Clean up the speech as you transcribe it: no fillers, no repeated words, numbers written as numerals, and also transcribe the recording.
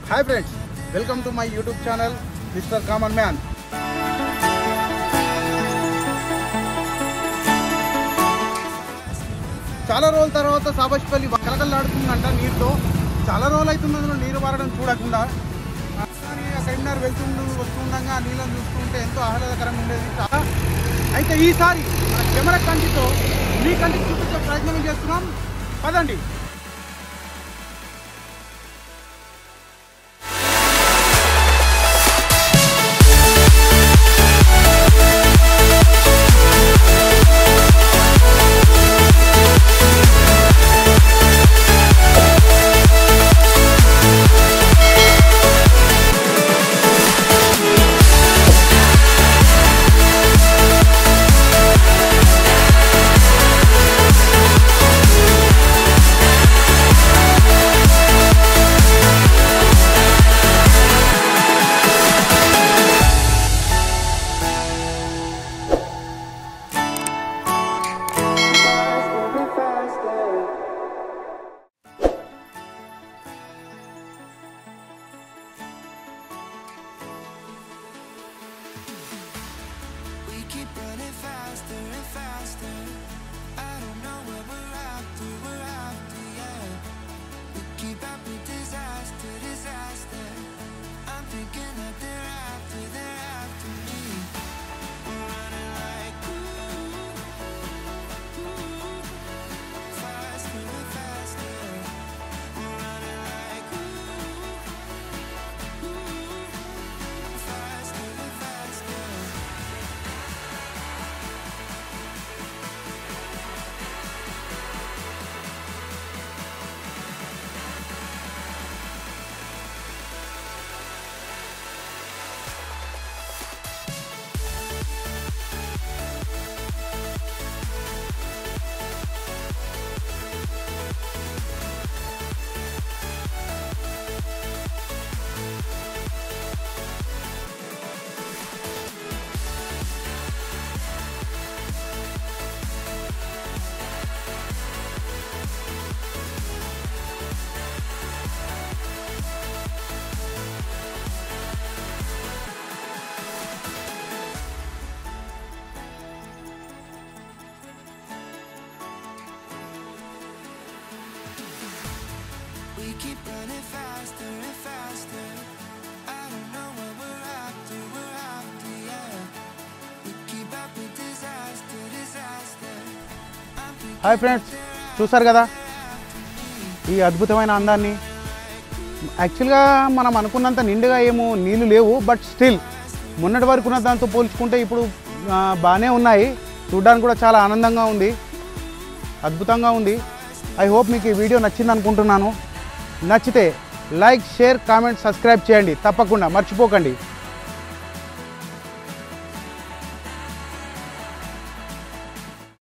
Hi friends, welcome to my YouTube channel, Mr. Common Man. చాలా రోజుల తర్వాత సాబష్పల్లి కలకల్లాడుతుందంట నీరుతో. చాలా రోజులు అవుతుంది అందులో నీరు పారడం చూడకుండా. కరీంనగర్ వస్తుండగా నీళ్ళని చూస్తుంటే ఎంతో ఆహ్లాదకరంగా ఉండేది. అయితే ఈసారి మన కెమెరా కంటితో మీ కంటికి చూపించే ప్రయత్నం చేస్తున్నాం. పదండి. Keep running faster and faster. I don't know where we're after, yeah. We keep up with disaster, disaster. I'm thinking that they're after me. We're running like faster and faster. We're running like faster and faster. We keep running faster and faster. I don't know where we're after, yeah. We keep up with disaster, disaster. Hi friends, చూసారు కదా ఈ అద్భుతమైన అందాన్ని. యాక్చువల్గా మనం అనుకున్నంత నిండుగా ఏమో నీళ్ళు లేవు, బట్ స్టిల్ మొన్నటి వరకు ఉన్న దాంతో పోల్చుకుంటే ఇప్పుడు బాగానే ఉన్నాయి. చూడడానికి కూడా చాలా ఆనందంగా ఉంది, అద్భుతంగా ఉంది. ఐ హోప్ మీకు ఈ వీడియో నచ్చింది అనుకుంటున్నాను. నచ్చితే లైక్, షేర్, కామెంట్, సబ్స్క్రైబ్ చేయండి తప్పకుండా, మర్చిపోకండి.